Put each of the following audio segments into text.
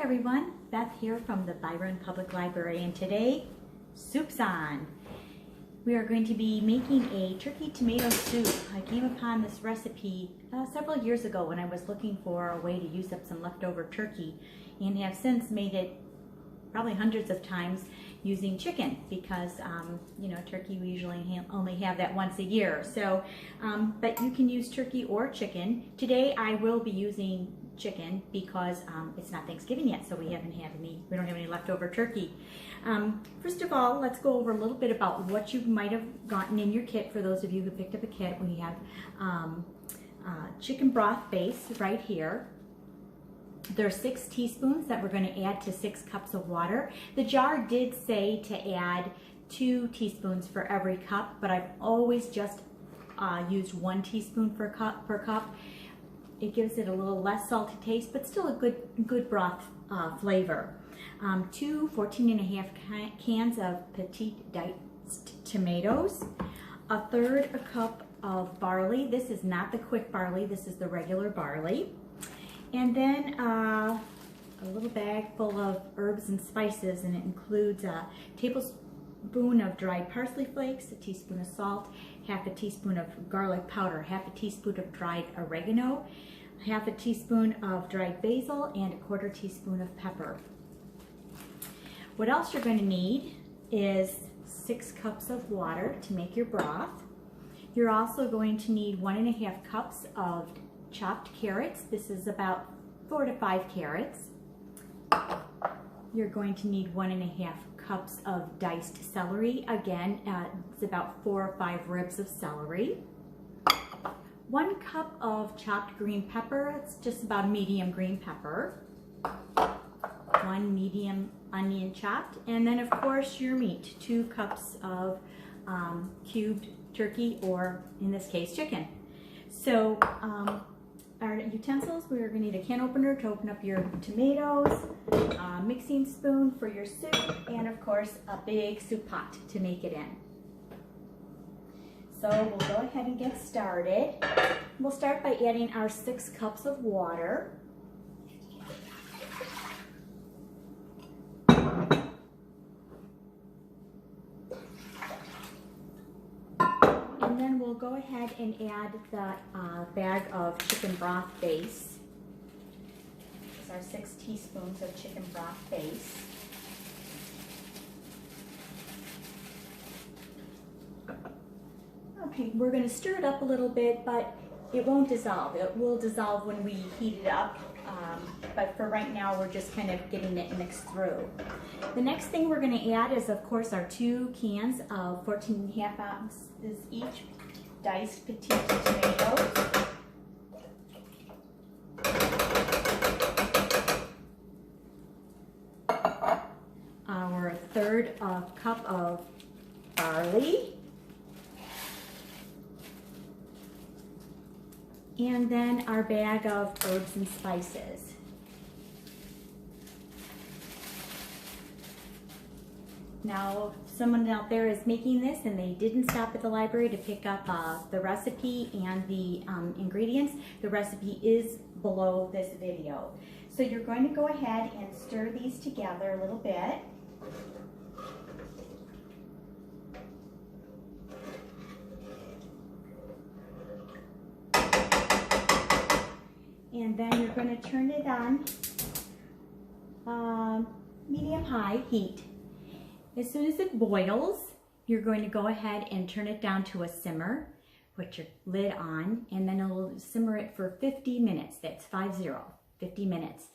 Hi everyone, Beth here from the Byron Public Library, and today, soup's on. We are going to be making a turkey tomato soup. I came upon this recipe several years ago when I was looking for a way to use up some leftover turkey, and have since made it probably hundreds of times using chicken because you know, turkey we usually only have that once a year. So, but you can use turkey or chicken. Today I will be using chicken because it's not Thanksgiving yet, so we don't have any leftover turkey. First of all, let's go over a little bit about what you might have gotten in your kit. For those of you who picked up a kit, we have chicken broth base right here. There are 6 teaspoons that we're going to add to 6 cups of water. The jar did say to add 2 teaspoons for every cup, but I've always just used 1 teaspoon per cup. It gives it a little less salty taste, but still a good broth flavor. 2 14.5 cans of petite-diced tomatoes, 1/3 cup of barley. This is not the quick barley, this is the regular barley. And then a little bag full of herbs and spices, and it includes a tablespoon of dried parsley flakes, a teaspoon of salt, 1/2 teaspoon of garlic powder, 1/2 teaspoon of dried oregano, 1/2 teaspoon of dried basil, and 1/4 teaspoon of pepper. What else you're going to need is 6 cups of water to make your broth. You're also going to need 1.5 cups of chopped carrots. This is about 4 to 5 carrots. You're going to need 1.5 cups of diced celery. Again, it's about 4 or 5 ribs of celery. 1 cup of chopped green pepper. It's just about medium green pepper. 1 medium onion chopped. And then of course your meat, 2 cups of cubed turkey, or in this case chicken. So our utensils, we're going to need a can opener to open up your tomatoes, a mixing spoon for your soup, and of course a big soup pot to make it in. So we'll go ahead and get started. We'll start by adding our 6 cups of water. And then we'll go ahead and add the bag of chicken broth base. This is our 6 teaspoons of chicken broth base. Okay, we're going to stir it up a little bit, but it won't dissolve. It will dissolve when we heat it up, but for right now we're just kind of getting it mixed through. The next thing we're going to add is, of course, our 2 cans of 14.5 ounces each diced petite tomatoes. Our 1/3 cup of barley. And then our bag of herbs and spices. Now, someone out there is making this and they didn't stop at the library to pick up the recipe and the ingredients. The recipe is below this video. So you're going to go ahead and stir these together a little bit. And then you're going to turn it on medium-high heat. As soon as it boils, you're going to go ahead and turn it down to a simmer. Put your lid on, and then it'll simmer it for 50 minutes. That's 50 minutes.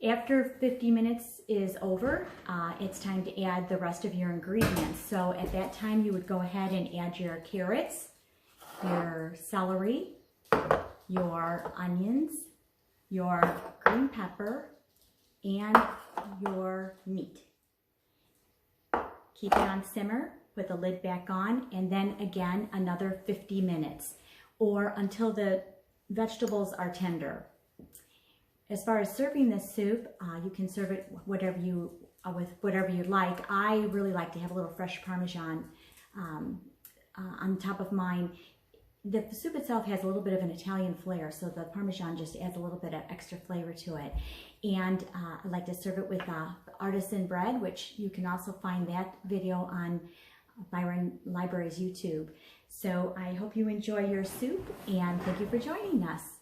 After 50 minutes is over, it's time to add the rest of your ingredients. So at that time, you would go ahead and add your carrots, your celery, your onions, your green pepper, and your meat. Keep it on simmer, put the lid back on, and then again another 50 minutes, or until the vegetables are tender. As far as serving this soup, you can serve it with whatever you like. I really like to have a little fresh Parmesan on top of mine. The soup itself has a little bit of an Italian flair, so the Parmesan just adds a little bit of extra flavor to it. And I like to serve it with artisan bread, which you can also find that video on Byron Library's YouTube. So I hope you enjoy your soup, and thank you for joining us.